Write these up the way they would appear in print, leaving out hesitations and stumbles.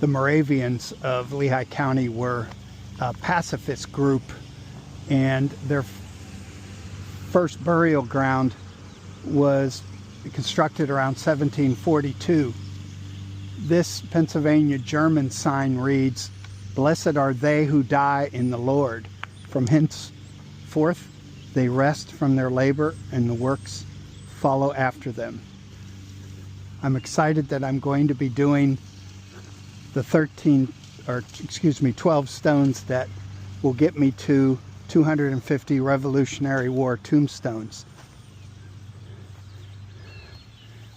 the Moravians of Lehigh County were a pacifist group, and their first burial ground was constructed around 1742. This Pennsylvania German sign reads, "Blessed are they who die in the Lord. From henceforth they rest from their labor, and the works follow after them." I'm excited that I'm going to be doing the 12 stones that will get me to 250 Revolutionary War tombstones.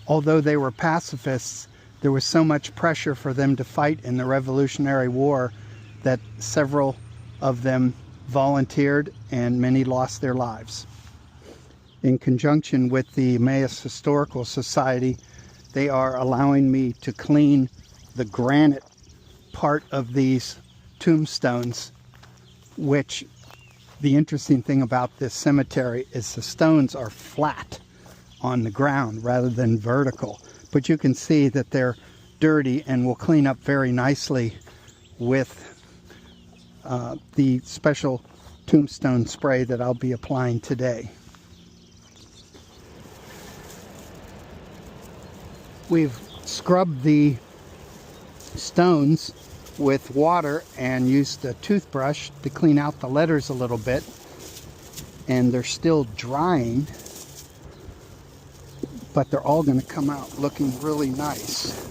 Although they were pacifists, there was so much pressure for them to fight in the Revolutionary War that several of them volunteered and many lost their lives. In conjunction with the Emmaus Historical Society, they are allowing me to clean the granite part of these tombstones, which the interesting thing about this cemetery is the stones are flat on the ground rather than vertical. But you can see that they're dirty and will clean up very nicely with the special tombstone spray that I'll be applying today. We've scrubbed the stones with water and used a toothbrush to clean out the letters a little bit, and they're still drying, but they're all going to come out looking really nice.